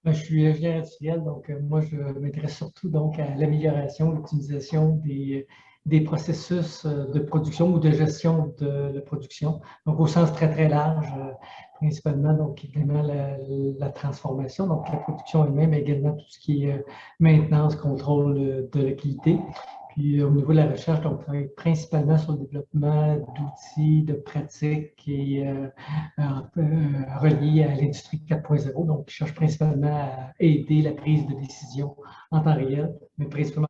Je suis ingénieur industriel, donc moi, je m'intéresse surtout donc à l'amélioration, l'optimisation des processus de production ou de gestion de la production. Donc, au sens très, très large, principalement, donc également la transformation, donc la production elle-même, mais également tout ce qui est maintenance, contrôle de la qualité. Puis au niveau de la recherche, donc, on travaille principalement sur le développement d'outils, de pratiques et relié à l'industrie 4.0. Donc, je cherche principalement à aider la prise de décision en temps réel, mais principalement.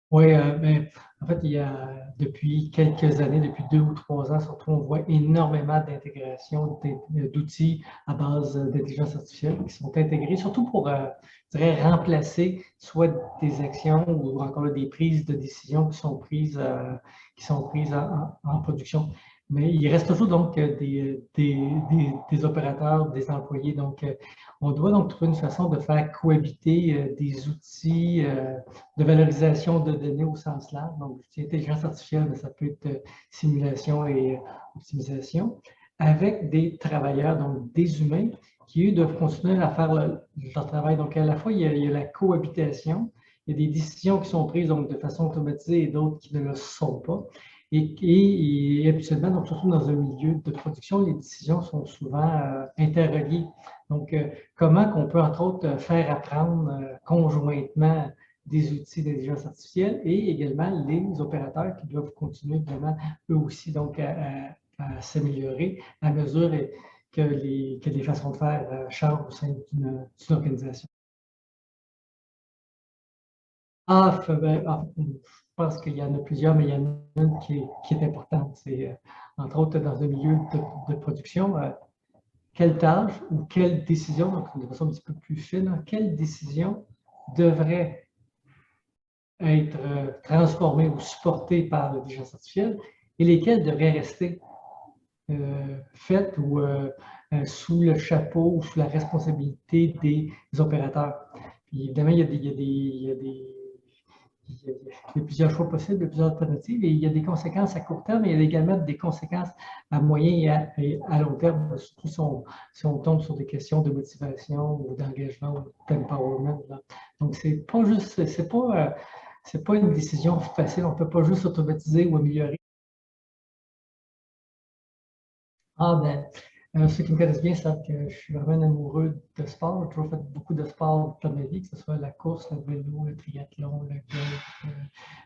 Oui, mais en fait, il y a depuis quelques années, depuis 2 ou 3 ans, surtout, on voit énormément d'intégration d'outils à base d'intelligence artificielle qui sont intégrés, surtout pour, je dirais, remplacer soit des actions ou encore des prises de décision qui sont prises en production. Mais il reste toujours donc des opérateurs, des employés. Donc, on doit donc trouver une façon de faire cohabiter des outils de valorisation de données au sens large. Donc, intelligence artificielle, mais ça peut être simulation et optimisation, avec des travailleurs, donc des humains, qui, eux, doivent continuer à faire leur travail. Donc, à la fois, il y a la cohabitation, il y a des décisions qui sont prises donc, de façon automatisée et d'autres qui ne le sont pas. Et habituellement, donc, surtout dans un milieu de production, les décisions sont souvent interreliées. Donc, comment qu'on peut, entre autres, faire apprendre conjointement des outils d'intelligence artificielle et également les opérateurs qui doivent continuer vraiment eux aussi donc à s'améliorer à mesure que les façons de faire changent au sein d'une organisation. Je pense qu'il y en a plusieurs, mais il y en a une qui est importante. C'est entre autres dans un milieu de production, quelle tâche ou quelle décision, donc de façon un petit peu plus fine, quelle décision devrait être transformées ou supportées par l'intelligence artificielle et lesquelles devraient rester faites ou sous le chapeau ou sous la responsabilité des opérateurs. Puis évidemment, il y a plusieurs choix possibles, plusieurs alternatives, et il y a des conséquences à court terme, et il y a également des conséquences à moyen et à long terme, surtout si on tombe sur des questions de motivation ou d'engagement ou d'empowerment. Donc, c'est pas une décision facile. On ne peut pas juste automatiser ou améliorer. Ben, ceux qui me connaissent bien savent que je suis vraiment un amoureux de sport. J'ai toujours fait beaucoup de sport dans ma vie, que ce soit la course, le vélo, le triathlon, le golf,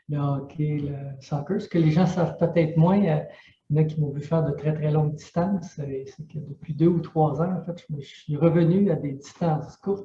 le hockey, le soccer. Ce que les gens savent peut-être moins, il y en a qui m'ont vu faire de très très longues distances. Et c'est que depuis 2 ou 3 ans, en fait, je suis revenu à des distances courtes.